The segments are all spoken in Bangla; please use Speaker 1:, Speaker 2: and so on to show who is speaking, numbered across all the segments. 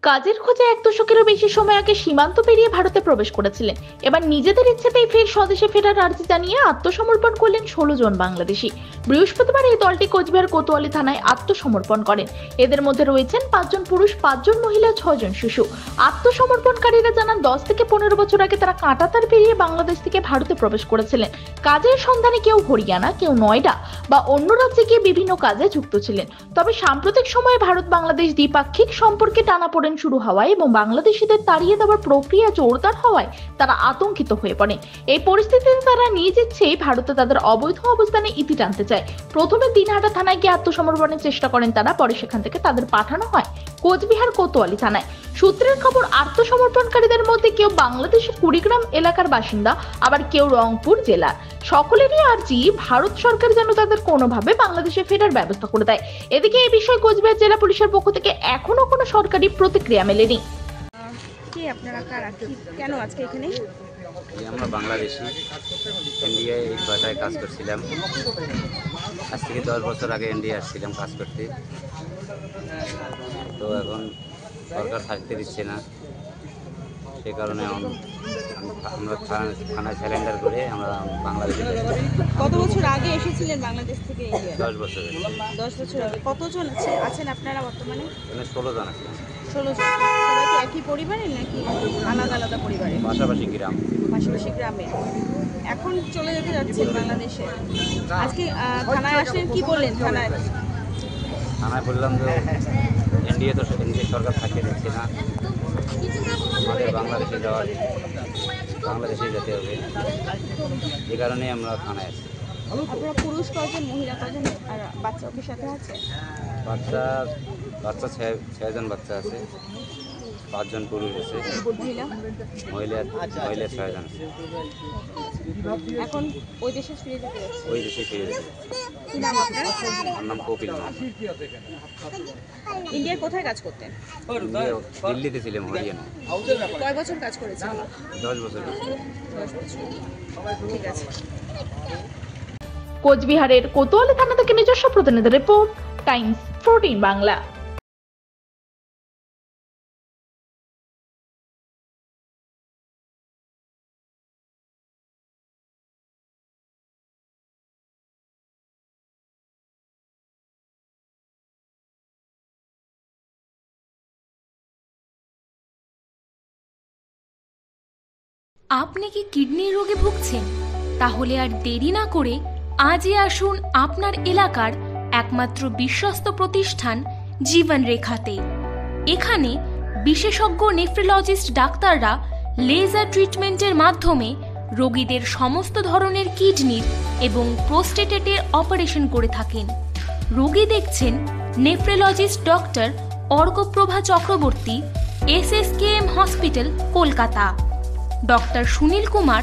Speaker 1: কাজের খোঁজে এক দশকেরও বেশি সময় আগে সীমান্ত পেরিয়ে ভারতে প্রবেশ করেছিলেন। এবার নিজেদের ইচ্ছেতেই ফের স্বদেশে ফেরার আর্জি জানিয়ে আত্মসমর্পণ করলেন 16 জন বাংলাদেশি। বৃহস্পতিবার এই দলটি কোচবিহার কোতোয়ালি থানায় আত্মসমর্পণ করেন। এদের মধ্যে রয়েছেন 5 জন পুরুষ, 5 জন মহিলা, 6 জন শিশু। আত্মসমর্পণকারীরা জানান 10 থেকে 15 বছর আগে তারা কাঁটাতার পেরিয়ে বাংলাদেশ থেকে ভারতে প্রবেশ করেছিলেন। কাজের সন্ধানে কেউ হরিয়ানা, কেউ নয়ডা বা অন্য রাজ্যে গিয়ে বিভিন্ন কাজে যুক্ত ছিলেন। তবে সাম্প্রতিক সময়ে ভারত বাংলাদেশ দ্বিপাক্ষিক সম্পর্কে টানাপোড়েন শুরু হওয়ায় এবং বাংলাদেশিদের তাড়িয়ে দেওয়ার প্রক্রিয়া জোরদার হওয়ায় তারা আতঙ্কিত হয়ে পড়েন। এই পরিস্থিতিতে তারা নিজ ইচ্ছেই ভারতে তাদের অবৈধ অবস্থানে ইতি টানতে চায়। প্রথমে দিনহাটা থানায় গিয়ে আত্মসমর্পণের চেষ্টা করেন তারা, পরে সেখান থেকে তাদের পাঠানো হয় কোচবিহার কোতোয়ালি থানায়। সূত্রের খবর, আত্মসমর্পণকারীদের মধ্যে কেউ বাংলাদেশের কুড়িগ্রাম এলাকার বাসিন্দা, আবার কেউ রংপুর জেলার। সকলেরই আর্জি ভারত সরকার যেন তাদের কোনোভাবে বাংলাদেশে ফেরার ব্যবস্থা করে দেয়। এদিকে এই বিষয়ে কোচবিহার জেলা পুলিশের পক্ষ থেকে এখনো কোনো সরকারি প্রতিক্রিয়া মেলেনি।
Speaker 2: কি আপনারা কারা, কেন আজকে এখানে?
Speaker 3: আমরা বাংলাদেশি, ইন্ডিয়ায় এই ভাষায় কাজ করছিলাম। আজ থেকে 10 বছর আগে ইন্ডিয়া আসছিলাম কাজ করতে। তো এখন সরকার থাকতে দিচ্ছে না, সে কারণে আমরা থানায় স্যালেন্ডার করে আমরা বাংলাদেশে যাচ্ছি।
Speaker 2: কত বছর আগে এসেছিলেন বাংলাদেশ থেকে ইন্ডিয়া?
Speaker 3: 10 বছর।
Speaker 2: 10 বছর আগে। কতজন আছেন আপনারা বর্তমানে?
Speaker 3: এখানে 16 জন আছে।
Speaker 2: 16 জন। সবাই কি একই পরিবারের নাকি আলাদা আলাদা পরিবারের?
Speaker 3: পাশাপাশি গ্রাম।
Speaker 2: পাশাপাশি গ্রামে। এখন চলে যেতে যাচ্ছেন বাংলাদেশে। আজকে থানায় আসলেন, কি বললেন থানায়?
Speaker 3: থানায় বললাম যে ইন্ডিয়া সরকার থাকতে দিচ্ছে না, আমাদের বাংলাদেশে যেতে হবে। এই কারণে আমরা থানায় আসি।
Speaker 2: আপনারা পুরুষ কজন, মহিলা কজন আর বাচ্চা ওকে সাথে আছে?
Speaker 3: বাচ্চা 6 জন বাচ্চা আছে, 5 জন পুরুষ আছে, মহিলা 6 জন আছে।
Speaker 2: এখন ওই দেশে ফিরে যেতে যাচ্ছে?
Speaker 3: ওই দেশে ফিরে যেতে।
Speaker 2: কি নাম আপনার?
Speaker 3: আমার নাম কপিল।
Speaker 2: ইন্ডিয়ার কোথায় কাজ করতেন?
Speaker 3: দিল্লিতে ছিলাম, হরিয়ানা।
Speaker 2: কয় বছর কাজ করেছেন?
Speaker 3: 10 বছর।
Speaker 2: 10 বছর। ঠিক আছে।
Speaker 1: কোচবিহারের কোতোয়ালি থানা থেকে নিজস্ব প্রতিনিধি রিপোর্ট, টাইমস 14 বাংলা।
Speaker 4: আপনি কি কিডনি রোগে ভুগছেন? তাহলে আর দেরি না করে আজই আসুন আপনার এলাকার একমাত্র বিশ্বস্ত প্রতিষ্ঠান জীবন রেখাতে। এখানে বিশেষজ্ঞ নেফ্রোলজিস্ট ডাক্তাররা লেজার ট্রিটমেন্টের মাধ্যমে রোগীদের সমস্ত ধরনের কিডনির এবং প্রোস্টেটের অপারেশন করে থাকেন। রোগী দেখছেন nephrologist doctor Arkaprava Chakraborty, SSKM hospital, Kolkata. Doctor Sunil Kumar,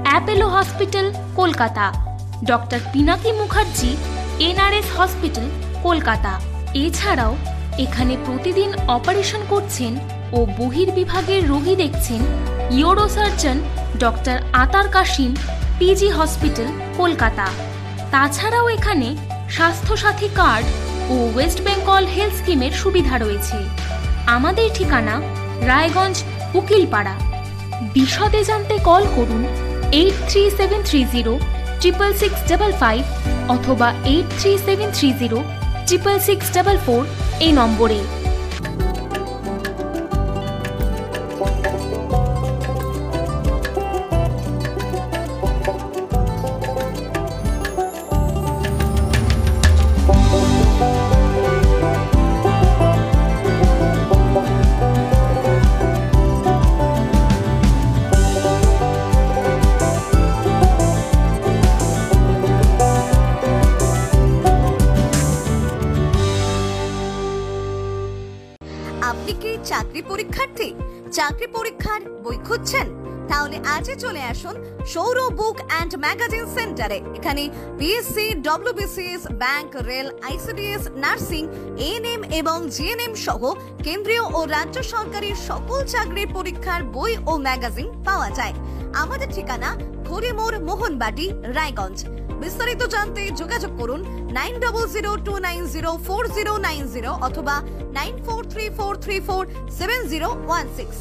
Speaker 4: Apollo hospital, Kolkata. Doctor Pinaki Mukherjee, NRS hospital, Kolkata. এছাড়াও এখানে প্রতিদিন অপারেশন করছেন ও বহির্বিভাগের রোগী দেখছেন ইউরোসার্জন ডক্টর আতার কাশিম, PG হসপিটাল, কলকাতা। তাছাড়াও এখানে স্বাস্থ্যসাথী কার্ড ও ওয়েস্ট বেঙ্গল হেলথ স্কিমের সুবিধা রয়েছে। আমাদের ঠিকানা রায়গঞ্জ, উকিলপাড়া। বিশদে জানতে কল করুন 8373066655 অথবা 8373066644 এই নম্বরে।
Speaker 5: আপনি কি চাকরি পরীক্ষার্থী? চাকরি পরীক্ষার বই খুঁজছেন? তাহলে আজই চলে আসুন সৌরভ বুক অ্যান্ড ম্যাগাজিন সেন্টারে। এখানে BSc, WBCS, bank, rail, ICDS, nursing, ANM এবং GNM সহ কেন্দ্রীয় ও রাজ্য সরকারের সকল চাকরির পরীক্ষার বই ও ম্যাগাজিন পাওয়া যায়। আমাদের ঠিকানা ঘড়িমোড়, মোহনবাটি, রায়গঞ্জ। বিস্তারিত জানতে যোগাযোগ করুন 9002904090 অথবা 9434347016।